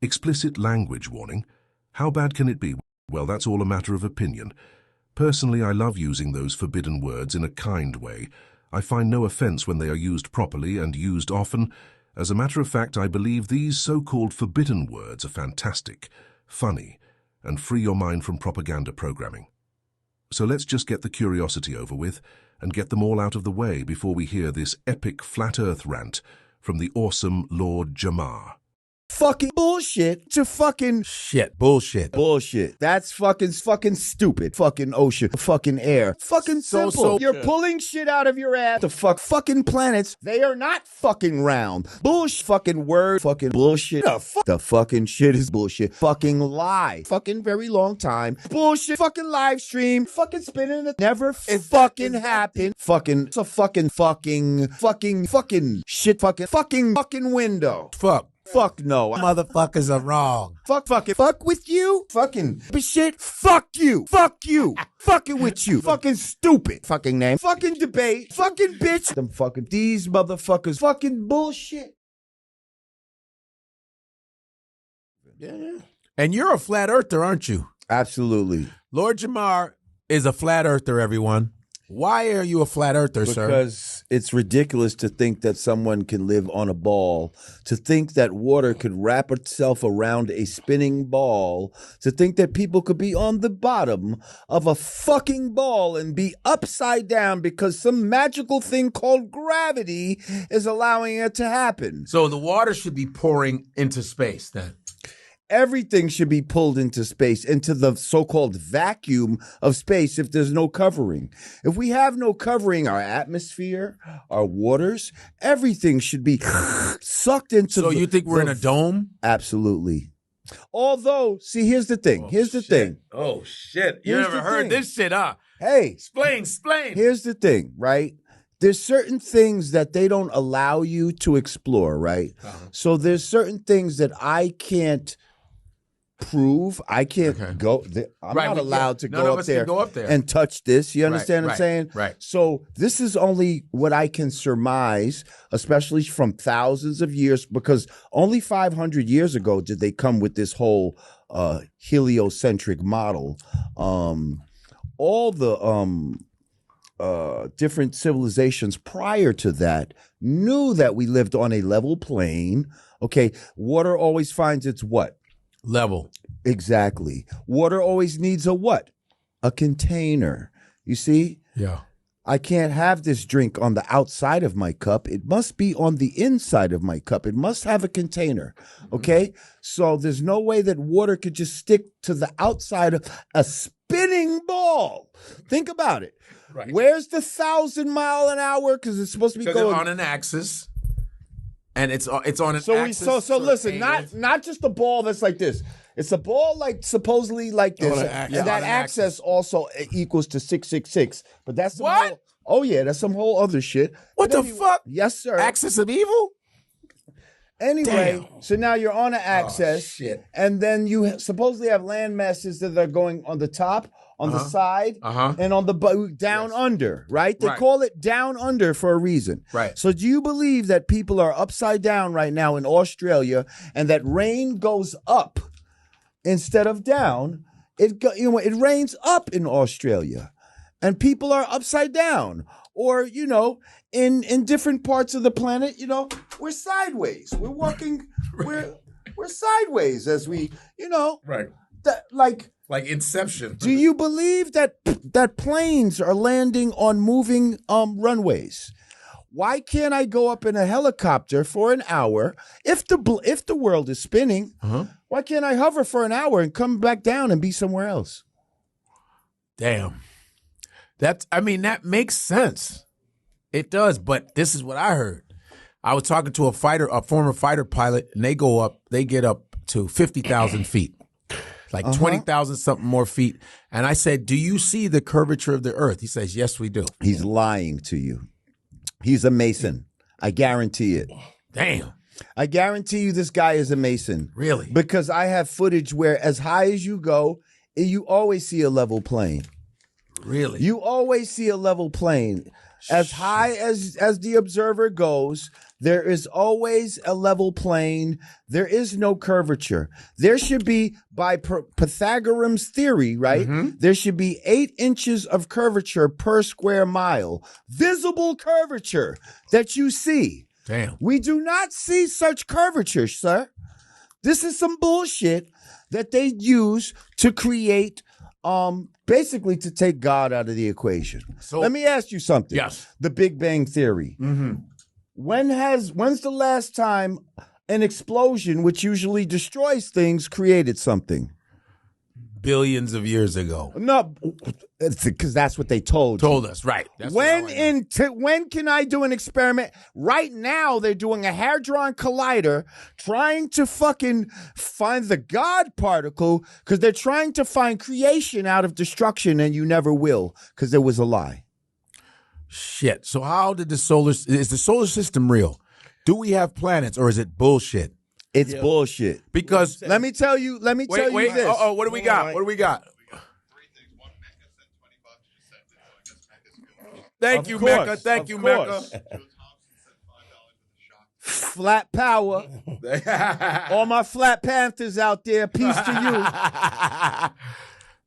Explicit language warning. How bad can it be? Well, that's all a matter of opinion. Personally, I love using those forbidden words in a kind way. I find no offense when they are used properly and used often. As a matter of fact, I believe these so-called forbidden words are fantastic, funny, and free your mind from propaganda programming. So let's just get the curiosity over with and get them all out of the way before we hear this epic flat earth rant from the awesome Lord Jamar. Fucking bullshit to fucking shit. Bullshit. Bullshit. That's fucking stupid. Fucking ocean. Fucking air. Fucking simple. You're pulling shit out of your ass to fucking planets. They are not fucking round. Bullshit. Fucking word. Fucking bullshit. The fucking shit is bullshit. Fucking lie. Fucking very long time. Bullshit. Fucking live stream. Fucking spinning it. Never fucking happened. Fucking. It's a fucking shit. Fucking window. Fuck no. Motherfuckers are wrong. Fuck with you. Fucking shit. Fuck you. Fucking with you. Fucking stupid. Fucking name. Fucking debate. Fucking bitch. Them fucking these motherfuckers. Fucking bullshit. Yeah. And you're a flat earther, aren't you? Absolutely. Lord Jamar is a flat earther, everyone. Why are you a flat earther, sir? Because it's ridiculous to think that someone can live on a ball, to think that water could wrap itself around a spinning ball, to think that people could be on the bottom of a fucking ball and be upside down because some magical thing called gravity is allowing it to happen. So the water should be pouring into space then. Everything should be pulled into space, into the so-called vacuum of space if there's no covering. If we have no covering, our atmosphere, our waters, everything should be sucked into So you think we're in a dome? Absolutely. Although, see, here's the thing. Oh, shit. You Here's never the heard thing. this shit, huh? Hey. Explain. Here's the thing, right? There's certain things that they don't allow you to explore, right? So there's certain things that I can't prove. I can't go. I'm not allowed to go up there and touch this. You understand what I'm saying? Right. So this is only what I can surmise, especially from thousands of years, because only 500 years ago did they come with this whole heliocentric model. All the different civilizations prior to that knew that we lived on a level plane. Okay, water always finds its what? Level. Exactly. Water always needs a what? A container. You see? Yeah. I can't have this drink on the outside of my cup. It must be on the inside of my cup. It must have a container. Okay? So there's no way that water could just stick to the outside of a spinning ball. Think about it. Right. Where's the 1,000-mile-an-hour? Because it's supposed to be going on an axis. And it's on an axis. So listen, not just a ball that's like this. It's a ball like supposedly like this, and that axis also equals to 666. But that's what? Oh yeah, that's some whole other shit. What the fuck? Yes, sir. Axis of evil. Anyway, so now you're on an axis, and then you supposedly have land masses that are going on the top, on the side, and on the down under, right? They call it down under for a reason. Right. So do you believe that people are upside down right now in Australia, and that rain goes up instead of down? It rains up in Australia, and people are upside down. Or, in different parts of the planet, we're sideways. We're walking, we're sideways as we, Right. Like Inception. Do you believe that planes are landing on moving runways? Why can't I go up in a helicopter for an hour if the world is spinning? Why can't I hover for an hour and come back down and be somewhere else? Damn. That makes sense. It does, but this is what I heard. I was talking to a former fighter pilot, and they get up to 50,000 feet, like 20,000 something more feet. And I said, do you see the curvature of the earth? He says, yes, we do. He's lying to you. He's a Mason. I guarantee it. Damn. I guarantee you this guy is a Mason. Really? Because I have footage where as high as you go, you always see a level plane. Really? You always see a level plane. As high as the observer goes, there is always a level plane. There is no curvature. There should be, by Pythagorean's theory, right? There should be 8 inches of curvature per square mile. Visible curvature that you see. Damn. We do not see such curvature, sir. This is some bullshit that they use to create, basically to take God out of the equation. So let me ask you something. Yes. The Big Bang Theory. When's the last time an explosion, which usually destroys things, created something? Billions of years ago. No, because that's what they told us, right. That's when can I do an experiment? Right now, they're doing a Hadron Collider trying to fucking find the God particle because they're trying to find creation out of destruction, and you never will because it was a lie. Shit. So how did is the solar system real? Do we have planets or is it bullshit? It's bullshit. Because let me tell you this. Oh, what do we got? What do we got? Thank you, Mecca. Thank you, Mecca. Flat power. All my flat panthers out there, peace to you.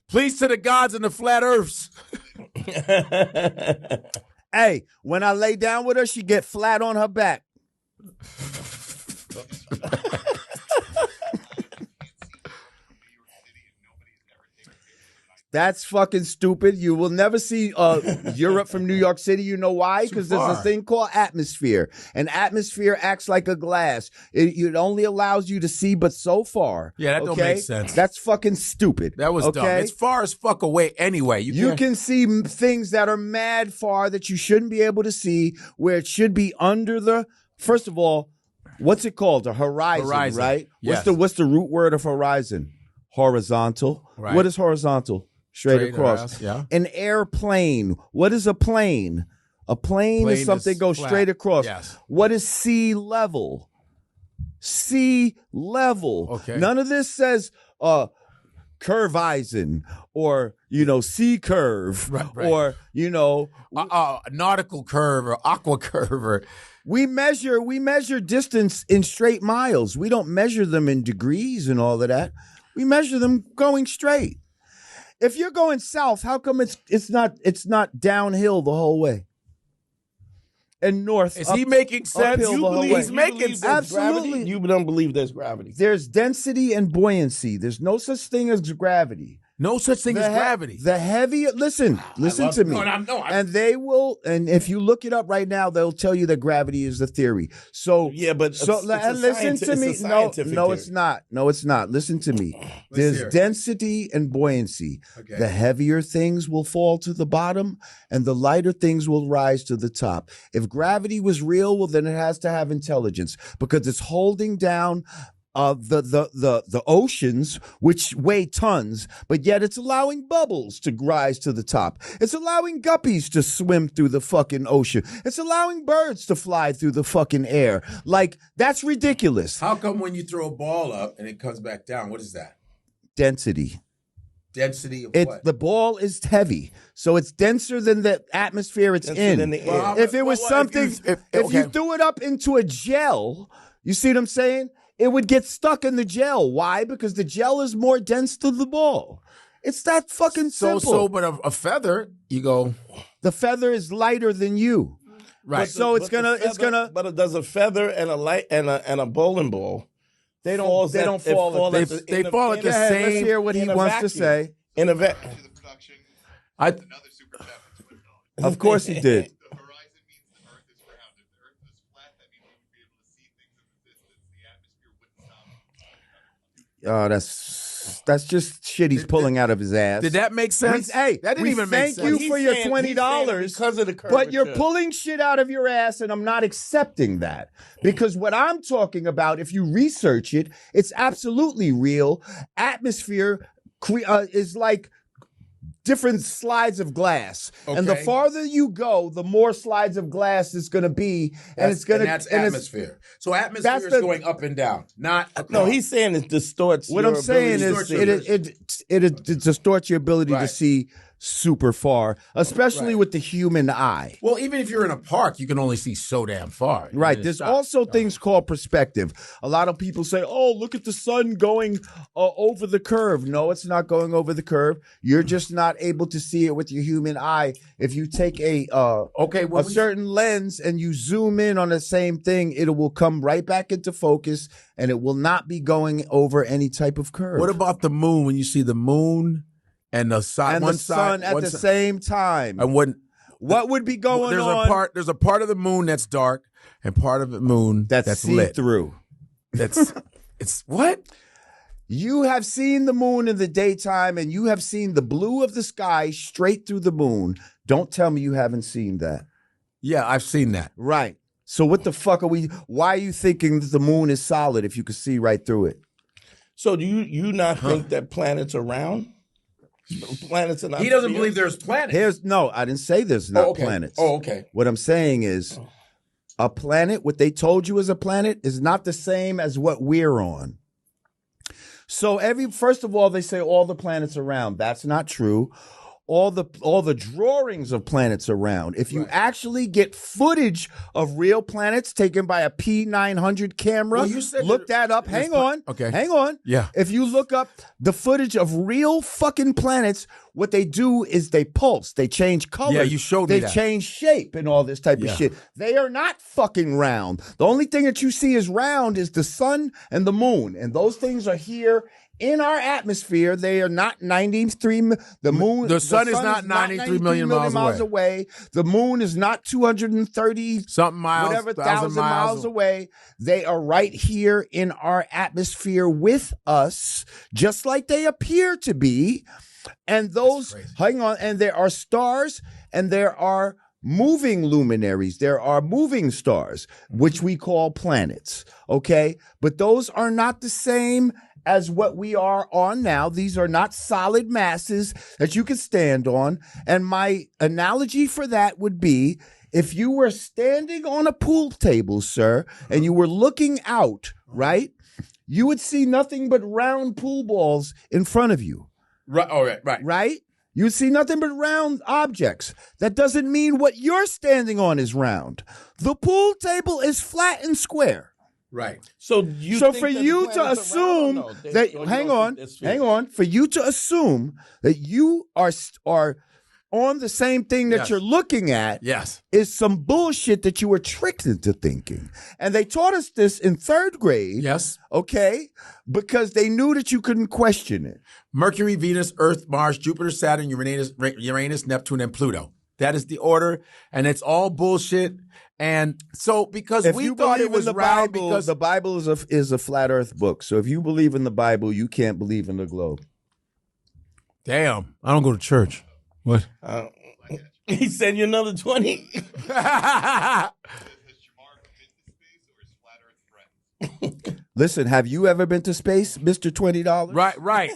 Peace to the gods and the flat earths. Hey, when I lay down with her, she get flat on her back. That's fucking stupid. You will never see Europe from New York City. You know why? Because there's a thing called atmosphere. And atmosphere acts like a glass. It only allows you to see but so far. Yeah, that don't make sense. That's fucking stupid. That was dumb. It's far as fuck away anyway. You can see things that are mad far that you shouldn't be able to see, where it should be under the, first of all, what's it called? A horizon, right? Yes. What's the root word of horizon? Horizontal. Right. What is horizontal? Straight across. Yeah. An airplane. What is a plane? A plane is something goes straight across. Yes. What is sea level? Sea level. Okay. None of this says curvizon or, sea curve or, nautical curve or aqua curve or we measure distance in straight miles. We don't measure them in degrees and all of that. We measure them going straight. If you're going south, how come it's not downhill the whole way? And north. Is he making sense? He's making sense. Absolutely. You don't believe there's gravity. There's density and buoyancy. There's no such thing as gravity. No such thing as gravity. The heavier, listen to me. And they will, and if you look it up right now, they'll tell you that gravity is the theory. So yeah, but listen to me. No, it's not. No, it's not. Listen to me. There's density and buoyancy. Okay. The heavier things will fall to the bottom, and the lighter things will rise to the top. If gravity was real, well, then it has to have intelligence because it's holding down the oceans, which weigh tons, but yet it's allowing bubbles to rise to the top. It's allowing guppies to swim through the fucking ocean. It's allowing birds to fly through the fucking air. Like, that's ridiculous. How come when you throw a ball up and it comes back down, what is that? Density. Density of what? The ball is heavy, so it's denser than the atmosphere it's in. Than the air. If it was something, if you threw it up into a gel, you see what I'm saying? It would get stuck in the gel. Why? Because the gel is more dense to the ball. It's that fucking simple. But a feather, you go. The feather is lighter than you, right? But does a feather and a light and a bowling ball? They don't fall. They fall at the same. Let's hear what he wants to say. In a Of course he did. Oh, that's just shit he's pulling out of his ass. Did that make sense? That didn't even make sense. Thank you for your $20 because of the curvature. But you're pulling shit out of your ass, and I'm not accepting that. Because what I'm talking about, if you research it, it's absolutely real. Atmosphere is like different slides of glass. Okay. And the farther you go, the more slides of glass is going to be. That's atmosphere. So atmosphere is going up and down, not across. No, he's saying it distorts. What I'm saying is it distorts your ability to see super far, especially with the human eye. Well, even if you're in a park, you can only see so damn far. Right. There's also things called perspective. A lot of people say, "Oh, look at the sun going over the curve." No, it's not going over the curve. You're just not able to see it with your human eye. If you take a certain lens and you zoom in on the same thing, it will come right back into focus, and it will not be going over any type of curve. What about the moon? When you see the moon and the sun, and the sun at the same time? And what would be going on? There's a part of the moon that's dark and part of the moon that's lit. See-through. It's what? You have seen the moon in the daytime, and you have seen the blue of the sky straight through the moon. Don't tell me you haven't seen that. Yeah, I've seen that. Right. So what the fuck why are you thinking that the moon is solid if you can see right through it? So do you not think that planets are round? Planets are not. He doesn't believe there's planets. I didn't say there's not planets. Oh, okay. What I'm saying is a planet, what they told you is a planet, is not the same as what we're on. So first of all, they say all the planets are round. That's not true. All the drawings of planets are round. If you actually get footage of real planets taken by a P900 camera, look that up. Hang on. Yeah. If you look up the footage of real fucking planets, what they do is they pulse. They change color. Yeah, you showed me that. They change shape and all this type of shit. They are not fucking round. The only thing that you see is round is the sun and the moon. And those things are here in our atmosphere. They are not 93. The sun is not 93 million miles away. The moon is not 230 something miles, whatever thousand miles away. They are right here in our atmosphere with us, just like they appear to be. And and there are stars and there are moving luminaries. There are moving stars, which we call planets. Okay. But those are not the same as what we are on now. These are not solid masses that you can stand on. And my analogy for that would be if you were standing on a pool table, sir, and you were looking out, right? You would see nothing but round pool balls in front of you. Right. All right. Right. Right? You would see nothing but round objects. That doesn't mean what you're standing on is round. The pool table is flat and square. Right. So for you to assume that hang on, for you to assume that you are on the same thing that you're looking at is some bullshit that you were tricked into thinking. And they taught us this in 3rd grade. Yes. Okay? Because they knew that you couldn't question it. Mercury, Venus, Earth, Mars, Jupiter, Saturn, Uranus, Neptune, and Pluto. That is the order, and it's all bullshit. And so, because if we you thought believe it was in the round, Bible, because the Bible is a flat Earth book. So if you believe in the Bible, you can't believe in the globe. Damn, I don't go to church. What? He said you another 20. Listen, have you ever been to space, Mr. $20? Right.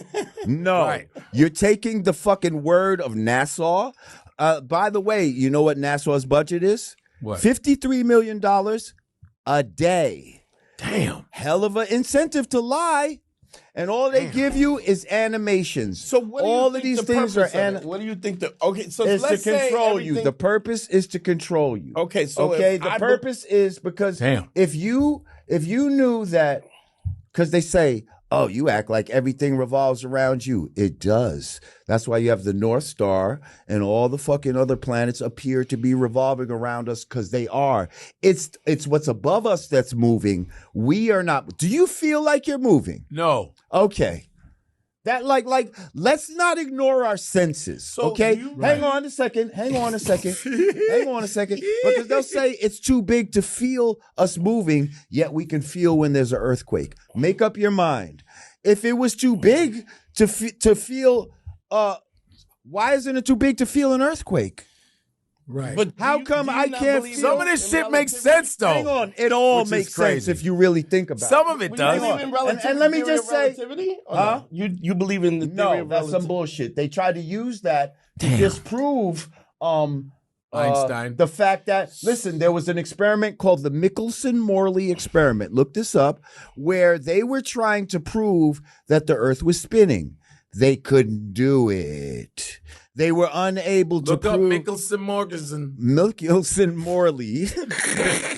No. Right. You're taking the fucking word of NASA. By the way, you know what NASA's budget is? What? $53 million a day. Damn. Hell of an incentive to lie. And all they give you is animations. So what do all you of think these the things purpose are of it? What do you think so it's let's to control you. The purpose is to control you. Okay, so the purpose is because if you knew that, because they say, oh, you act like everything revolves around you. It does. That's why you have the North Star and all the fucking other planets appear to be revolving around us, because they are. It's what's above us that's moving. We are not. Do you feel like you're moving? No. Okay. That let's not ignore our senses. So okay? Hang on a second. Because they'll say it's too big to feel us moving, yet we can feel when there's an earthquake. Make up your mind. If it was too big to feel, why isn't it too big to feel an earthquake? Right. But how come I can't feel? Some of this shit makes sense, though. Hang on. It all makes sense if you really think about it. Some of it does. You believe in relativity, and let me just say, relativity? No? You believe in the theory of relativity? That's some bullshit. They tried to use that to disprove Einstein. The fact that, listen, there was an experiment called the Michelson-Morley experiment. Look this up, where they were trying to prove that the Earth was spinning. they couldn't do it. They were unable to Look up prove Mickelson Morganson. Mickelson Morley,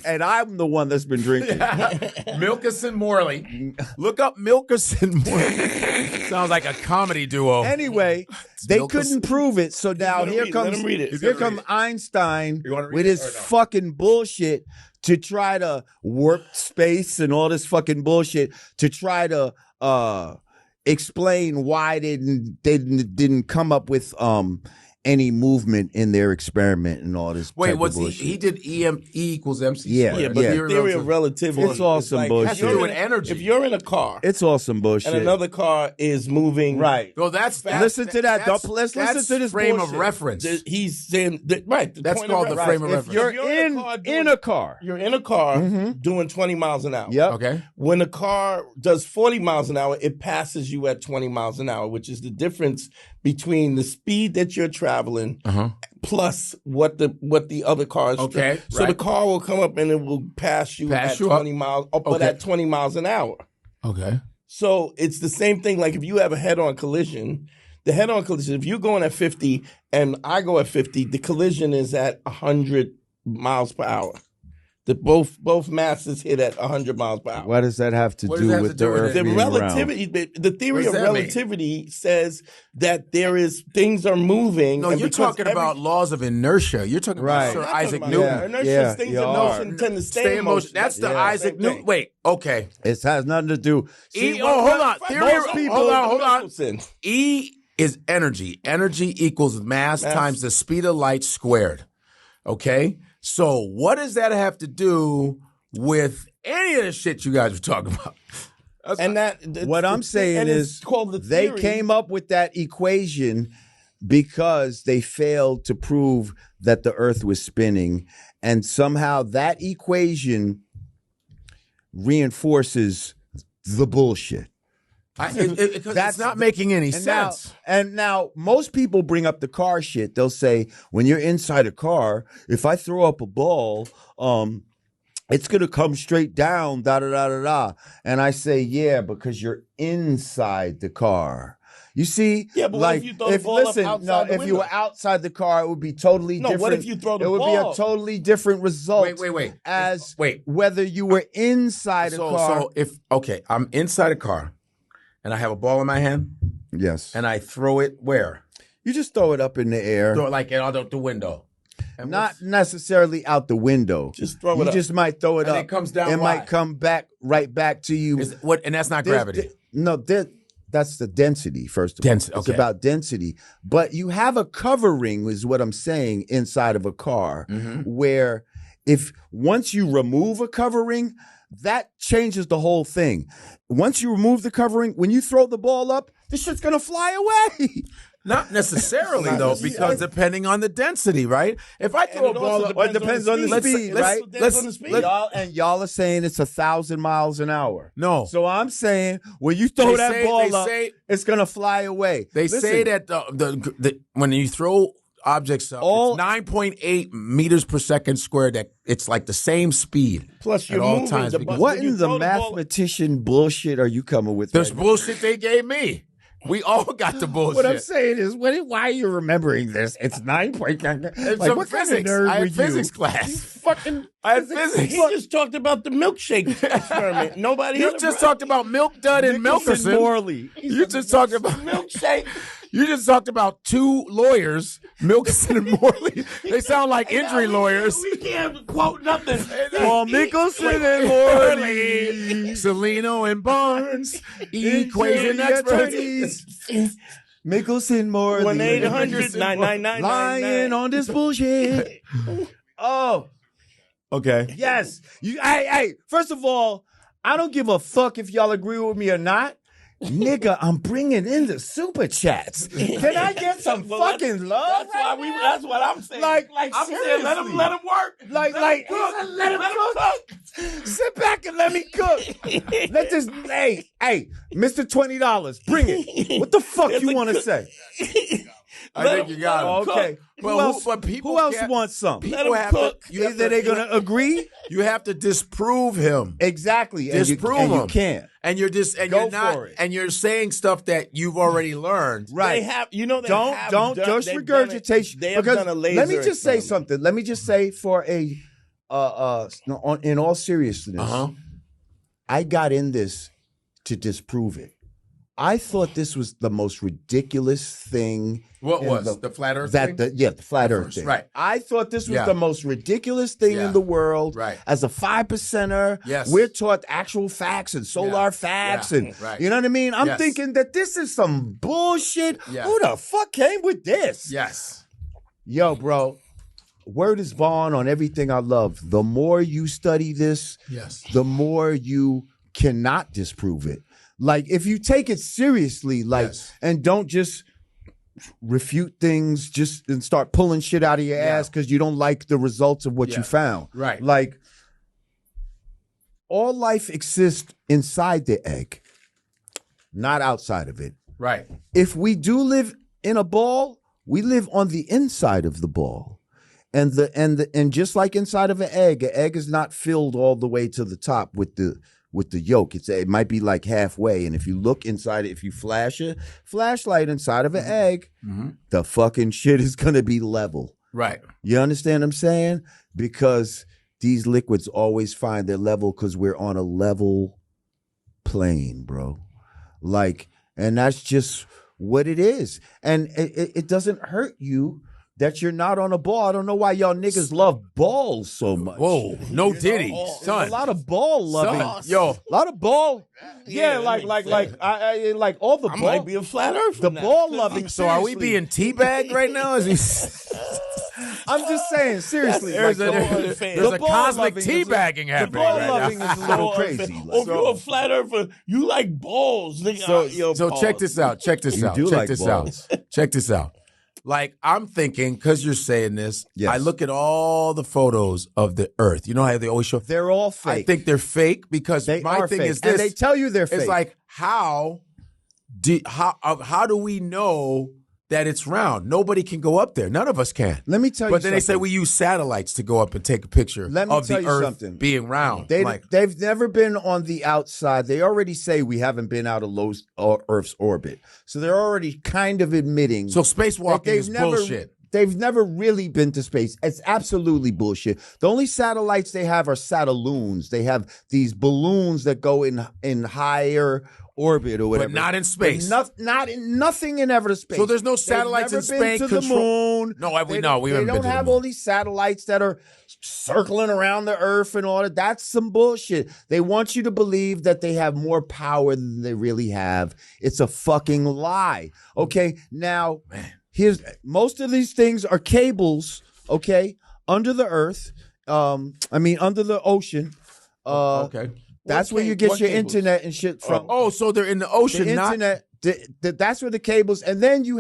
and I'm the one that's been drinking. Milkerson Morley. Look up Milkerson Morley. Sounds like a comedy duo. Anyway, they Milkerson. couldn't prove it, so now gonna here read it. Let comes him read it. He's here gonna come Einstein You wanna read with it his or no? fucking bullshit to try to warp space and all this fucking bullshit to try to explain why they didn't come up with any movement in their experiment and all this. Wait, type what's of he? bullshit. He did E equals MC Yeah, squared. But yeah. the theory of relativity. It's all some bullshit. Has to do with energy. If you're in a car It's all some bullshit. and another car is moving, right. Well, that's Listen to that. that's- Let's listen that's to this frame bullshit. of reference. he's saying that, right. The That's point called of the reference. frame of If reference. you're If you're in a car, You're in a car doing 20 miles an hour. Yep. Okay. When the car does 40 miles an hour, it passes you at 20 miles an hour, which is the difference between the speed that you're traveling plus what the other car is. Okay, So the car will come up and it will pass you at 20 miles, but Okay. at 20 miles an hour. Okay. So it's the same thing. Like if you have a head-on collision, the head-on collision, if you're going at 50 and I go at 50, the collision is at 100 miles per hour. The both masses hit at 100 miles per hour. what does that have to What do does that have with to the do with Earth it? The being relativity, the theory What of does that mean? relativity says that things are moving. No, and you're because talking about laws of inertia. You're talking Right. about Sir I'm not Isaac talking about Newton. that. Yeah, Inertia, things you in are. motion tend to Stay in motion. That's the Yeah, Isaac same Newton. thing. Wait, okay. It has nothing to do. See, Hold on. Theory. Most people, Hold on. Mickelson. E is energy. Energy equals mass times the speed of light squared. Okay? So what does that have to do with any of the shit you guys were talking about? And What I'm saying and it's is called the they theory. came up with that equation because they failed to prove that the Earth was spinning, and somehow that equation reinforces the bullshit. Because it's not making any sense. Now, most people bring up the car shit. They'll say, when you're inside a car, if I throw up a ball, it's going to come straight down, da da da da da. And I say, yeah, because you're inside the car. You see, Yeah, but what like, if you throw the ball up outside the if you window? were outside the car, it would be totally No, different. what if you throw the It would be ball? a totally different result. Wait. As Wait. whether you were inside a car. So if I'm inside a car and I have a ball in my hand Yes. and I throw it where? You just throw it up in the air. Throw it like out the window. And Not necessarily out the window. Just throw it You up. just might throw it And up. it comes down It why? might come back right back to you. And that's not There's- gravity. That's the density, first of Density, all. It's okay. about density. But you have a covering, is what I'm saying, inside of a car, Mm-hmm. where if once you remove a covering, that changes the whole thing. Once you remove the covering, when you throw the ball up, this shit's gonna fly away. Not necessarily, though, because depending on the density, right? If I throw a it ball also up, Well, it depends on the speed, right? Depends on the speed. Y'all are saying it's 1,000 miles an hour. No. So I'm saying when you throw that ball up, it's gonna fly away. They say that the when you throw objects up, it's 9.8 meters per second squared. That it's like the same speed. Plus, you're at all moving times. the because bus. What When you in the throw the ball- mathematician bullshit are you coming with? There's right now? bullshit they gave me. We all got the bullshit. What I'm saying is, why are you remembering this? It's 9.9. It's Like, some what kind of physics. nerd I were had you? physics class. Fucking, I had physics. He just talked about the milkshake experiment. Nobody. You just talked about Milk Dud and Milkerson. Morley. You just talked about milkshake. You just talked about two lawyers, Milkerson and Morley. They sound like injury lawyers. We can't quote nothing. Paul Mickelson and Morley. Celino and Barnes, equation experts. Mickelson, Morley. 1-800-999-99. Lying on this bullshit. Oh. Okay. Yes. Hey, first of all, I don't give a fuck if y'all agree with me or not. Nigga, I'm bringing in the super chats. Can I get some fucking love? That's what I'm saying. Like I'm saying seriously. let him work. Like, Let him cook. sit back and let me cook. Let this, hey, Mr. $20, bring it. What the fuck you want to say? I think you got it. Okay. Well, Who else wants some? People have to, Either they're going to agree. You have to disprove him. Exactly. Disprove and you him. can't. and you're just and Go you're not for it. and you're saying stuff that you've already learned. Right. They have, you know, Don't just regurgitate. They have because done a laser let me just say experiment. something. Let me just say for in all seriousness, I got in this to disprove it. I thought this was the most ridiculous thing. What in was the flat Earth thing? the flat Earth thing. Right. I thought this was Yeah. the most ridiculous thing Yeah. in the world. Right. As a 5%er, Yes. we're taught actual facts and solar facts, Yeah. and Right. you know what I mean. I'm Yes. thinking that this is some bullshit. Yeah. Who the fuck came with this? Yes. Yo, bro. Word is bond on everything I love. The more you study this, Yes. the more you cannot disprove it. Like, if you take it seriously, like, Yes. and don't just refute things and start pulling shit out of your ass because you don't like the results of what you found. Right. Like, all life exists inside the egg, not outside of it. Right. If we do live in a ball, we live on the inside of the ball. And just like inside of an egg is not filled all the way to the top with the yolk. It might be like halfway. And if you look inside it, if you flash a flashlight inside of an egg, the fucking shit is gonna be level. Right. You understand what I'm saying? Because these liquids always find their level because we're on a level plane, bro. Like, and that's just what it is. And it doesn't hurt you that you're not on a ball. I don't know why y'all niggas love balls so much. Whoa. No Diddy. There's Son. a lot of ball loving. Son. Yo. A lot of ball. Yeah, that like all the I ball. might be a flat earth. the ball loving. So are we being teabagged right now? Is he... I'm just saying, seriously. There's like, a the ball cosmic loving is a- teabagging The happening ball right loving now. is a little crazy. Oh, if you're a flat earther, you like balls, nigga. So check this out. Check this out. do Check like this balls. out. Check this out. Like, I'm thinking, because you're saying this, Yes. I look at all the photos of the Earth. You know how they always show? They're all fake. I think they're fake because They my are thing fake. is this. And they tell you they're fake. It's like, how do we know that it's round? Nobody can go up there. None of us can. Let me tell you But then they say something. we use satellites to go up and take a picture Let me of tell the you Earth something. being round. They've never been on the outside. They already say we haven't been out of Earth's orbit. So they're already kind of admitting. So spacewalking that is bullshit. They've never really been to space. It's absolutely bullshit. The only satellites they have are satelloons. They have these balloons that go in higher orbit or whatever. But not in space. Nothing in ever space. So there's no satellites in They've never space been to the control- moon. No, we They haven't been don't to the have moon. all these satellites that are circling around the Earth and all that. That's some bullshit. They want you to believe that they have more power than they really have. It's a fucking lie. Okay, now here's most of these things are cables. Okay, under the Earth. Under the ocean. Okay. That's where you get your internet and shit from. Oh, so they're in the ocean, The not internet, that's where the cables, and then you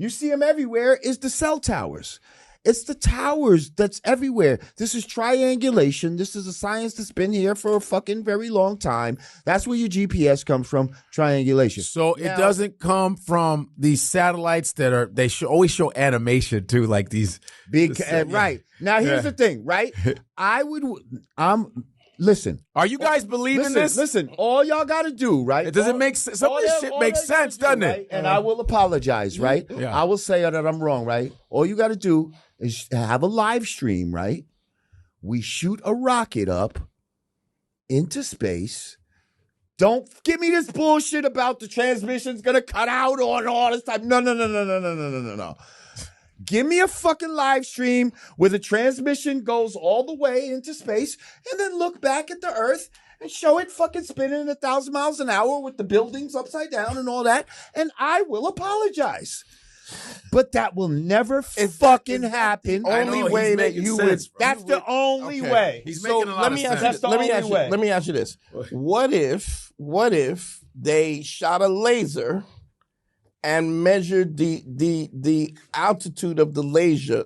see them everywhere, is the cell towers. It's the towers that's everywhere. This is triangulation. This is a science that's been here for a fucking very long time. That's where your GPS comes from, triangulation. So it doesn't come from these satellites that are, they always show animation too, like these. Right. Now, here's the thing, right? Listen. Are you guys believing this? Listen, all y'all got to do, right? It doesn't make sense. Some of this shit makes sense, doesn't it? And I will apologize, right? Yeah. I will say that I'm wrong, right? All you got to do is have a live stream, right? We shoot a rocket up into space. Don't give me this bullshit about the transmission's going to cut out on all this time. No. Give me a fucking live stream where the transmission goes all the way into space and then look back at the Earth and show it fucking spinning 1,000 miles an hour with the buildings upside down and all that. And I will apologize. But that will never fucking happen. Only way that you would. That's the only way. He's making a lot of sense. Let Let me ask you this. What if they shot a laser and measured the altitude of the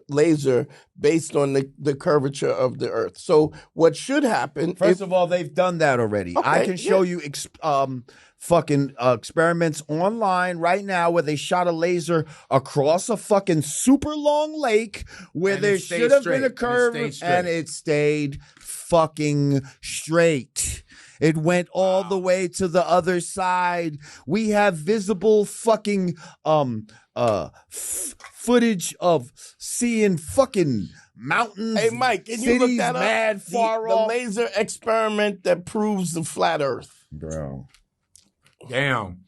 laser based on the curvature of the Earth? So what should happen? First of all, they've done that already. Okay, I can show you experiments online right now where they shot a laser across a fucking super long lake where And there it stayed should have been a straight. curve And it stayed and it stayed fucking straight. It went all the way to the other side. We have visible fucking footage of seeing fucking mountains. Hey, Mike, can you look cities that up? mad far the off. laser experiment that proves the flat Earth. Bro. Damn.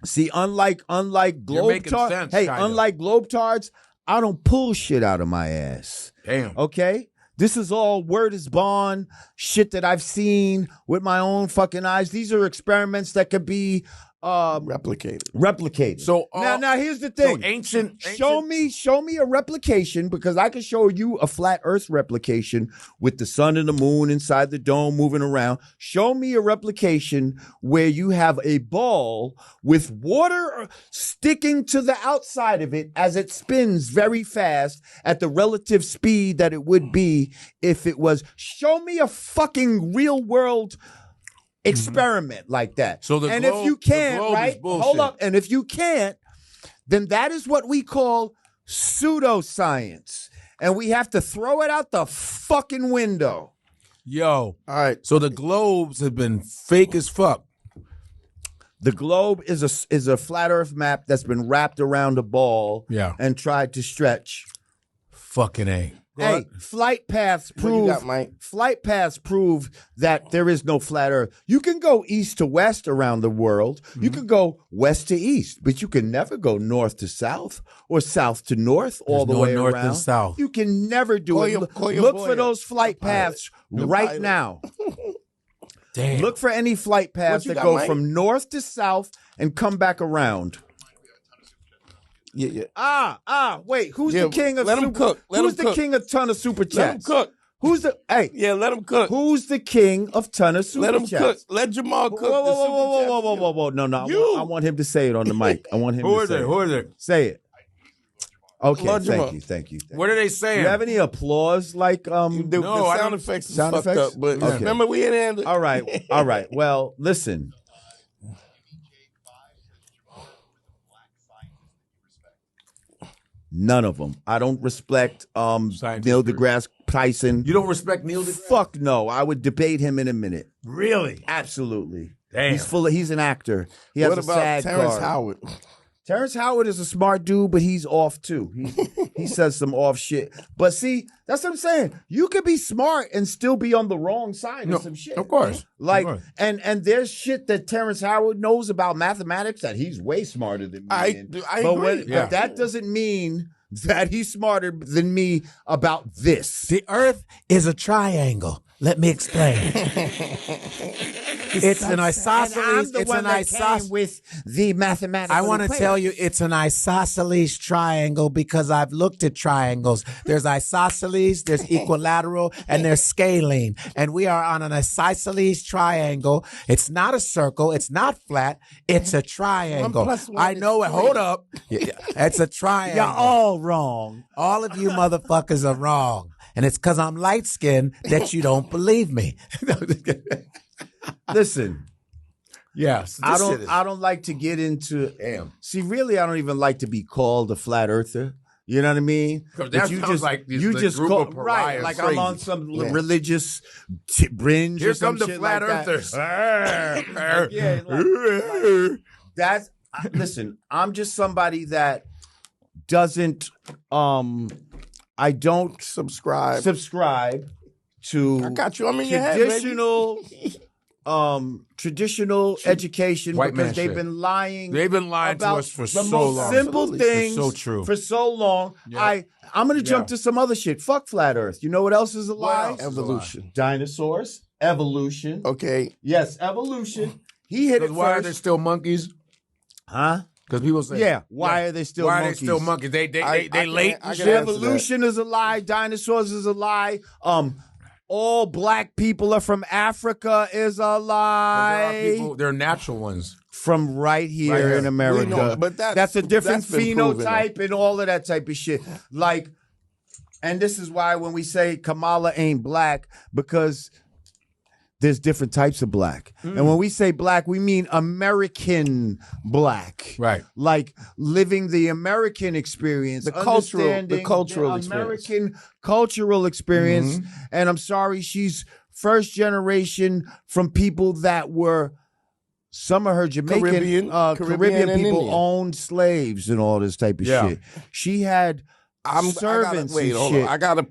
See, unlike You're making Globetards, sense, hey, kinda. unlike Globetards, I don't pull shit out of my ass. Damn. Okay? This is all word is bond, shit that I've seen with my own fucking eyes. These are experiments that could be replicated. So now here's the thing. So ancient. Show me a replication, because I can show you a flat Earth replication with the sun and the moon inside the dome moving around. Show me a replication where you have a ball with water sticking to the outside of it as it spins very fast at the relative speed that it would be if it was. Show me a fucking real world experiment like that. So the and globe- if you the can't, globe is right? bullshit. Hold up. And if you can't, then that is what we call pseudoscience. And we have to throw it out the fucking window. Yo. All right. So the globes have been fake as fuck. The globe is a flat Earth map that's been wrapped around a ball and tried to stretch. Fucking A. Hey, flight paths What you got, Mike? prove that there is no flat Earth. You can go east to west around the world. Mm-hmm. You can go west to east, but you can never go north to south or south to north all the no way north around. and south. You can never do it. Call your Look boy for up. those flight paths right pilot. now. Damn. Look for any flight paths you that got, go Mike? from north to south and come back around. Yeah. Wait, who's Yeah, the king of let him super cook. Let who's him the cook. king of ton of super chats? Let him cook. Who's the Yeah, let him cook. Who's the king of ton of super Let him chats? cook. Let Jamar cook. Whoa. No. You. I want him to say it on the mic. I want him Who to is say it? Who is it? Say it. Okay, Lord thank Jamar. you. What are they Do saying? you have any applause like The No, I sound don't- effects is Sound fucked effects? up. But Okay. remember, we ain't All right. Well, listen. None of them. I don't respect Scientists. Neil deGrasse Tyson. You don't respect Neil deGrasse? Fuck no. I would debate him in a minute. Really? Absolutely. Damn. He's an actor. He has What a about SAG Terrence card. Howard? Terrence Howard is a smart dude, but he's off too. He says some off shit. But see, that's what I'm saying. You could be smart and still be on the wrong side of some shit. Of course. Like, Of course. and there's shit that Terrence Howard knows about mathematics that he's way smarter than me. I in. agree. But that doesn't mean that he's smarter than me about this. The Earth is a triangle. Let me explain. It's an isosceles. It's an isosceles. with the mathematical. I want to tell you, it's an isosceles triangle because I've looked at triangles. There's isosceles, there's equilateral, and there's scalene. And we are on an isosceles triangle. It's not a circle. It's not flat. It's a triangle. 1 + 1 I know it. is Hold 3. up. It's a triangle. You're all wrong. All of you motherfuckers are wrong. And it's because I'm light-skinned that you don't believe me. Listen. Yes. I don't like to get into. Damn. See, really, I don't even like to be called a flat earther. You know what I mean? 'Cause that sounds like you the just group call of right, pariahs like crazy. I'm on some religious binge. Here or some come the shit flat like that. earthers. Yeah, like that's. Listen, I'm just somebody that doesn't. I don't Subscribe. to. I got you. I'm in your head, baby. Traditional education White man because they've shit. been lying. They've been lying to about us for the so most long. simple Absolutely. things It's so true. for so long. Yeah. I'm gonna jump to some other shit. Fuck flat Earth. You know what else is a lie? else? Evolution. Dinosaurs. Evolution. Okay. Yes, evolution. He hit it Why are first. there still monkeys? Huh? Because people say, Yeah. Why are they still why monkeys? are they still monkeys? They I late. can and shit. answer Evolution is a lie. Dinosaurs is a lie. All black people are from Africa is a There are lie. people, they're natural ones. From right here Right here. in America. We know, but that's a different that's been proven, phenotype and all of that type of shit. Like, and this is why when we say Kamala ain't black, because there's different types of black. And when we say black, we mean American black. Right. Like living the American experience, The cultural understanding experience. American cultural experience. And I'm sorry, she's first generation from people that were, some of her Jamaican, Caribbean Caribbean and people Indian. owned slaves and all this type of shit. She had servants and shit. I gotta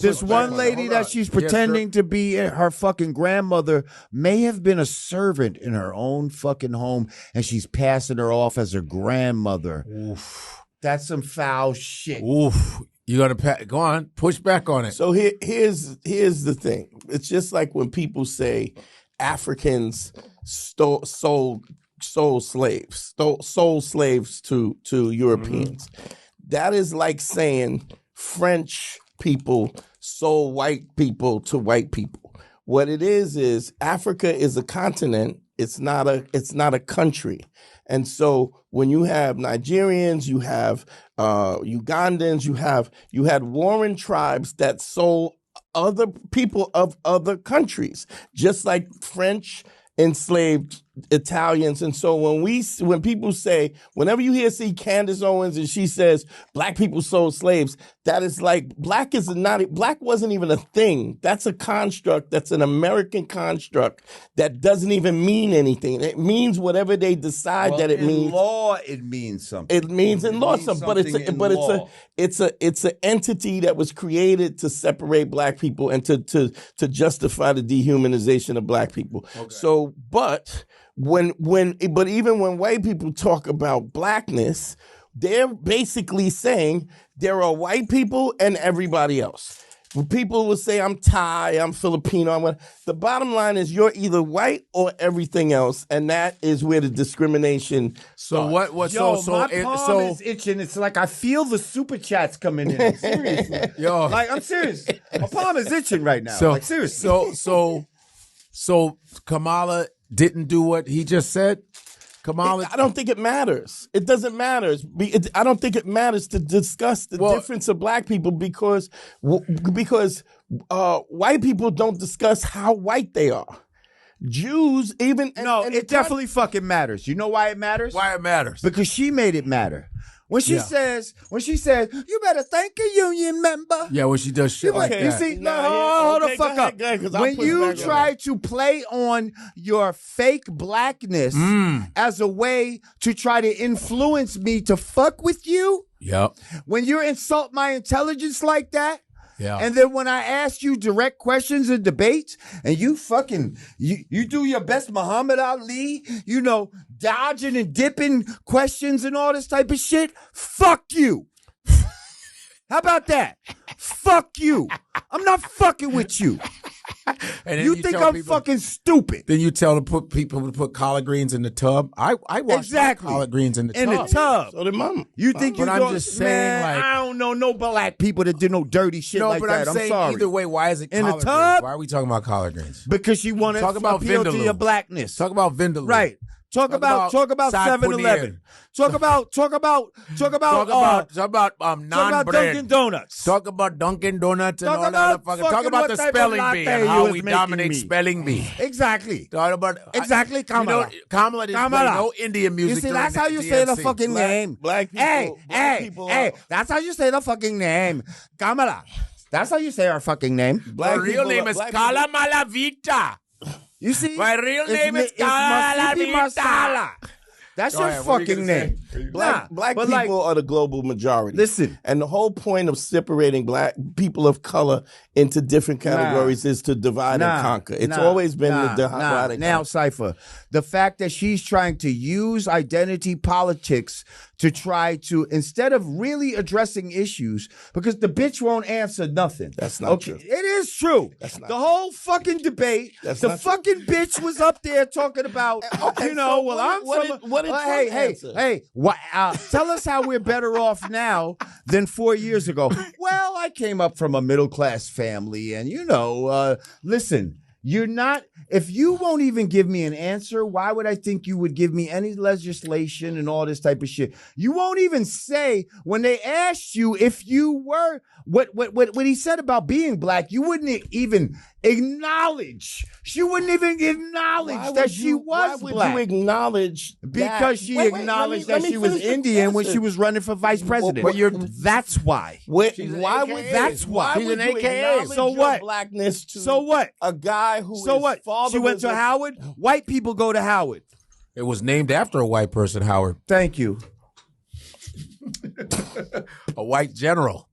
This push one back on lady that she's pretending to be her fucking grandmother may have been a servant in her own fucking home, and she's passing her off as her grandmother. Oof. That's some foul shit. Oof. You gotta go on, push back on it. So here's the thing. It's just like when people say Africans sold slaves to Europeans. That is like saying French people sold white people to white people. What it is Africa is a continent. It's not a country. And so when you have Nigerians, you have Ugandans, you had warring tribes that sold other people of other countries, just like French enslaved Italians. And so when people say, whenever you see Candace Owens and she says black people sold slaves, that is like black wasn't even a thing. That's a construct. That's an American construct that doesn't even mean anything. It means whatever they decide that it means. In law, it means something. It means in law something, but it's an entity that was created to separate black people and to justify the dehumanization of black people. Okay. So, but even when white people talk about blackness, they're basically saying there are white people and everybody else. When people will say, I'm Thai, I'm Filipino, the bottom line is you're either white or everything else, and that is where the discrimination starts. My palm is itching. It's like I feel the super chats coming in. Seriously. I'm serious. My palm is itching right now. Seriously. So Kamala didn't do what he just said? Kamala? I don't think it matters. It doesn't matter. I don't think it matters to discuss the difference of black people because white people don't discuss how white they are. Jews even... it definitely fucking matters. You know why it matters? Why it matters? Because she made it matter. When she says, you better thank a union member. Yeah, when she does shit like that. You see, hold the fuck up. When you try to play on your fake blackness as a way to try to influence me to fuck with you, when you insult my intelligence like that, and then when I ask you direct questions in debates, and you do your best Muhammad Ali, dodging and dipping questions and all this type of shit, fuck you. How about that? Fuck you. I'm not fucking with you. And you think I'm fucking stupid. Then you tell people to put collard greens in the tub. I wash my collard greens in the tub. In the tub. So did mama. You think you I'm just saying, like, I don't know no black people that did no dirty shit like that. I'm saying sorry. Either way, why is it in collard the tub? greens? Why are we talking about collard greens? Because she wanted to appeal to your blackness. Talk about Vindaloo. Right. Talk about 7-Eleven. Talk about non-bread. Dunkin' Donuts. Talk about Dunkin' Donuts and all that other fucking. Talk about the spelling bee and how we dominate spelling bee. Exactly. Talk about Kamala. Kamala didn't play no Indian music. You see, that's how you say the fucking name. Black people. Hey, that's how you say the fucking name. Kamala. That's how you say her fucking name. Her real name is Kala Malavita. You see? My real name is Masala. That's your fucking name. Black people are the global majority. Listen. And the whole point of separating black people of color into different categories is to divide and conquer. It's always been the divide and conquer. Now, Cypher, the fact that she's trying to use identity politics to try to, instead of really addressing issues, because the bitch won't answer nothing. That's not true. It is true. That's not the whole fucking debate, the fucking bitch was up there talking about, tell us how we're better off now than 4 years ago. Well, I came up from a middle-class family, and, listen, you're not, if you won't even give me an answer, why would I think you would give me any legislation and all this type of shit? You won't even say, when they asked you if you were, what he said about being black, you wouldn't even acknowledge. She wouldn't even acknowledge that she was why would black. you acknowledge Because that? she Wait, acknowledged let that me she was finish the Indian when answer. she was running for vice president. That's why. She's an Why AKA. would That's why. Why She's would an you AKA. acknowledge So your what? blackness to So what? a guy who So his what? father She went was to Howard. White people go to Howard. It was named after a white person, Howard. Thank you. A white general.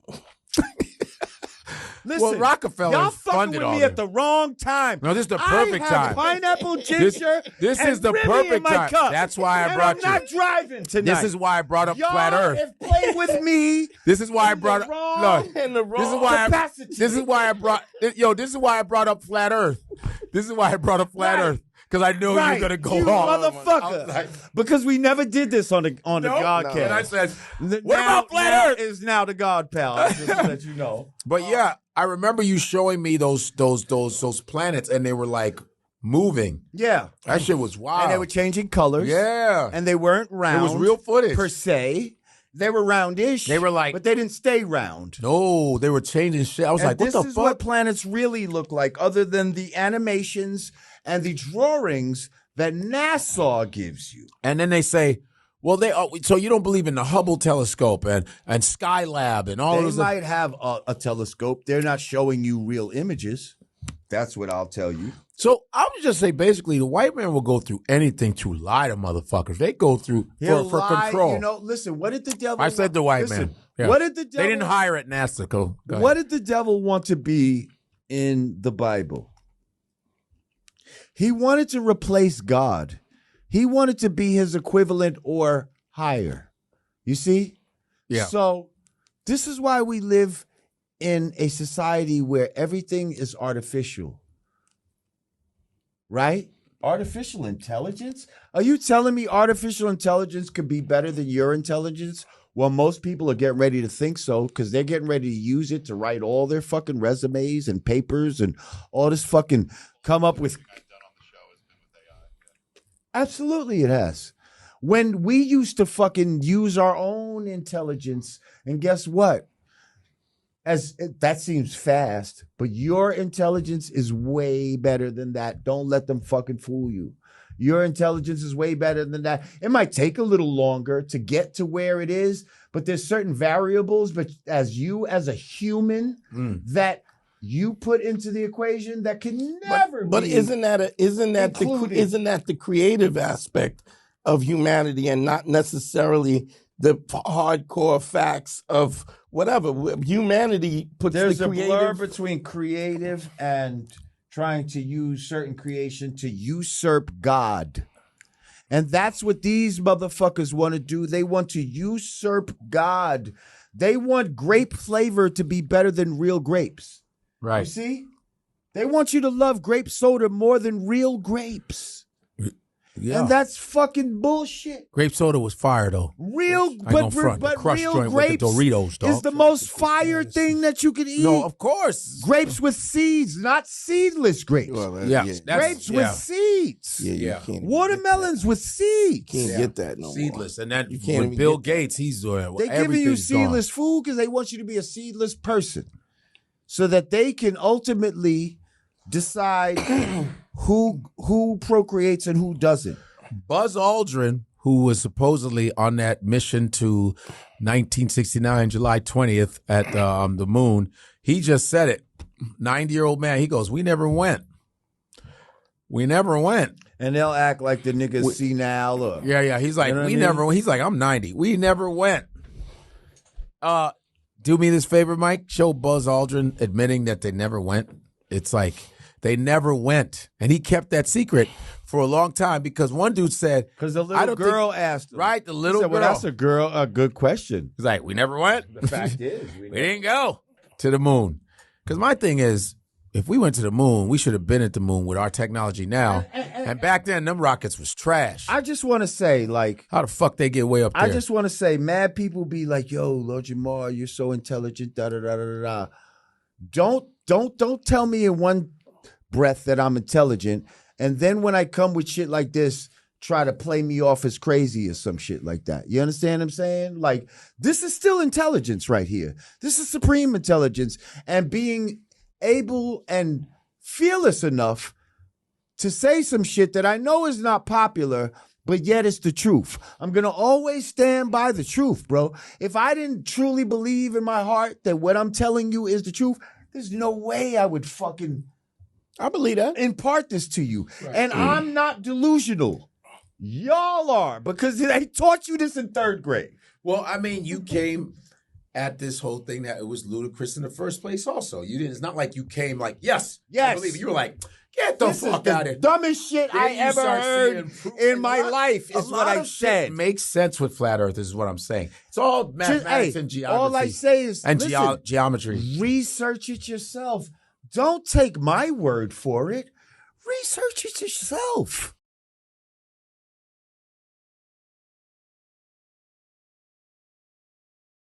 Listen, Well, Rockefeller y'all fucking funded with all me this. at the wrong time. No, this is the perfect I have time. pineapple ginger. This and is the Remy perfect in my time. cup. That's why I And brought I'm you. not driving tonight. This is why I brought up y'all flat Earth. have played with me. This is why I in brought the up. wrong- Look, in the this is wrong why. capacity. This is why I brought. Yo, this is why I brought up flat Earth. This is why I brought up flat Right. Earth because I knew you were gonna go you off. motherfucker. I was like, Because we never did this on the Godcast. And I said, What "What about flat Earth?" Is now the God pal. I just let you know. But yeah, I remember you showing me those planets, and they were like moving. Yeah. That shit was wild. And they were changing colors. Yeah, And they weren't round. it was real footage. per se. They were roundish. They were like- but they didn't stay round. No, they were changing shit. I was And like, what this the is fuck? what planets really look like, other than the animations and the drawings that NASA gives you. And then they say, well, so you don't believe in the Hubble telescope and Skylab and all They those. might have a telescope. They're not showing you real images. That's what I'll tell you. So I would just say, basically, the white man will go through anything to lie to motherfuckers. They go through He'll for lie, control. You know, listen, what did the devil I said the white listen, man. Yeah. What did the devil They didn't hire at NASA. Go ahead. What did the devil want to be in the Bible? He wanted to replace God. He wanted to be his equivalent or higher. You see? Yeah. So this is why we live in a society where everything is artificial. Right? Artificial intelligence? Are you telling me artificial intelligence could be better than your intelligence? Well, most people are getting ready to think so because they're getting ready to use it to write all their fucking resumes and papers and all this fucking come up with. Absolutely, it has. When we used to fucking use our own intelligence, and guess what? That seems fast, but your intelligence is way better than that. Don't let them fucking fool you. Your intelligence is way better than that. It might take a little longer to get to where it is, but there's certain variables, but as a human that you put into the equation that can never But be. isn't that included. the creative aspect of humanity and not necessarily the hardcore facts of whatever humanity puts There's the a creative. blur between creative and trying to use certain creation to usurp God. And that's what these motherfuckers want to do. They want to usurp God. They want grape flavor to be better than real grapes. You Right. see? They want you to love grape soda more than real grapes. Yeah. And that's fucking bullshit. Grape soda was fire, though. Real, I ain't gonna front. The but Crush real joint with the grapes Doritos, dog. is the most fire thing that you could eat. No, of course. Grapes with seeds, not seedless grapes. Well, Yeah. yeah, That's- Grapes with seeds. yeah, you Yeah. can't Watermelons with seeds. Can't get that no Seedless. And that, You can't with even Bill get that. Gates, he's doing They giving you everything's gone. seedless food because they want you to be a seedless person so that they can ultimately decide who procreates and who doesn't. Buzz Aldrin, who was supposedly on that mission to 1969, July 20th at the moon, he just said it. 90-year-old man, he goes, we never went. We never went. And they'll act like the nigga's senile or Yeah. He's like, You know what we I mean? never. He's like, I'm 90. We never went. Do me this favor, Mike. Show Buzz Aldrin admitting that they never went. It's like they never went, and he kept that secret for a long time because one dude said, because the I little don't girl asked him. right, the He little said, girl. well, that's a good question. He's like, we never went. The fact is, We didn't go to the moon. Because my thing is, if we went to the moon, we should have been at the moon with our technology now. And back then, them rockets was trash. I just want to say, like, How the fuck they get way up there? I just want to say, mad people be like, "Yo, Lord Jamar, you're so intelligent." Da da da da da. Don't tell me in one breath that I'm intelligent, and then when I come with shit like this, try to play me off as crazy or some shit like that. You understand what I'm saying? Like, this is still intelligence right here. This is supreme intelligence, and being able and fearless enough to say some shit that I know is not popular, but yet it's the truth. I'm going to always stand by the truth, bro. If I didn't truly believe in my heart that what I'm telling you is the truth, there's no way I would fucking I believe that. impart this to you. Right. And I'm not delusional. Y'all are, because they taught you this in 3rd grade. Well, I mean, you came at this whole thing that it was ludicrous in the first place also. You didn't. It's not like you came like, yes, I believe it. You were like, get the This fuck is out the of here. dumbest shit I ever heard in my life is what I said. It makes sense with flat earth is what I'm saying. It's all mathematics and geography. All I say is, and listen, geometry. Research it yourself. Don't take my word for it. Research it yourself.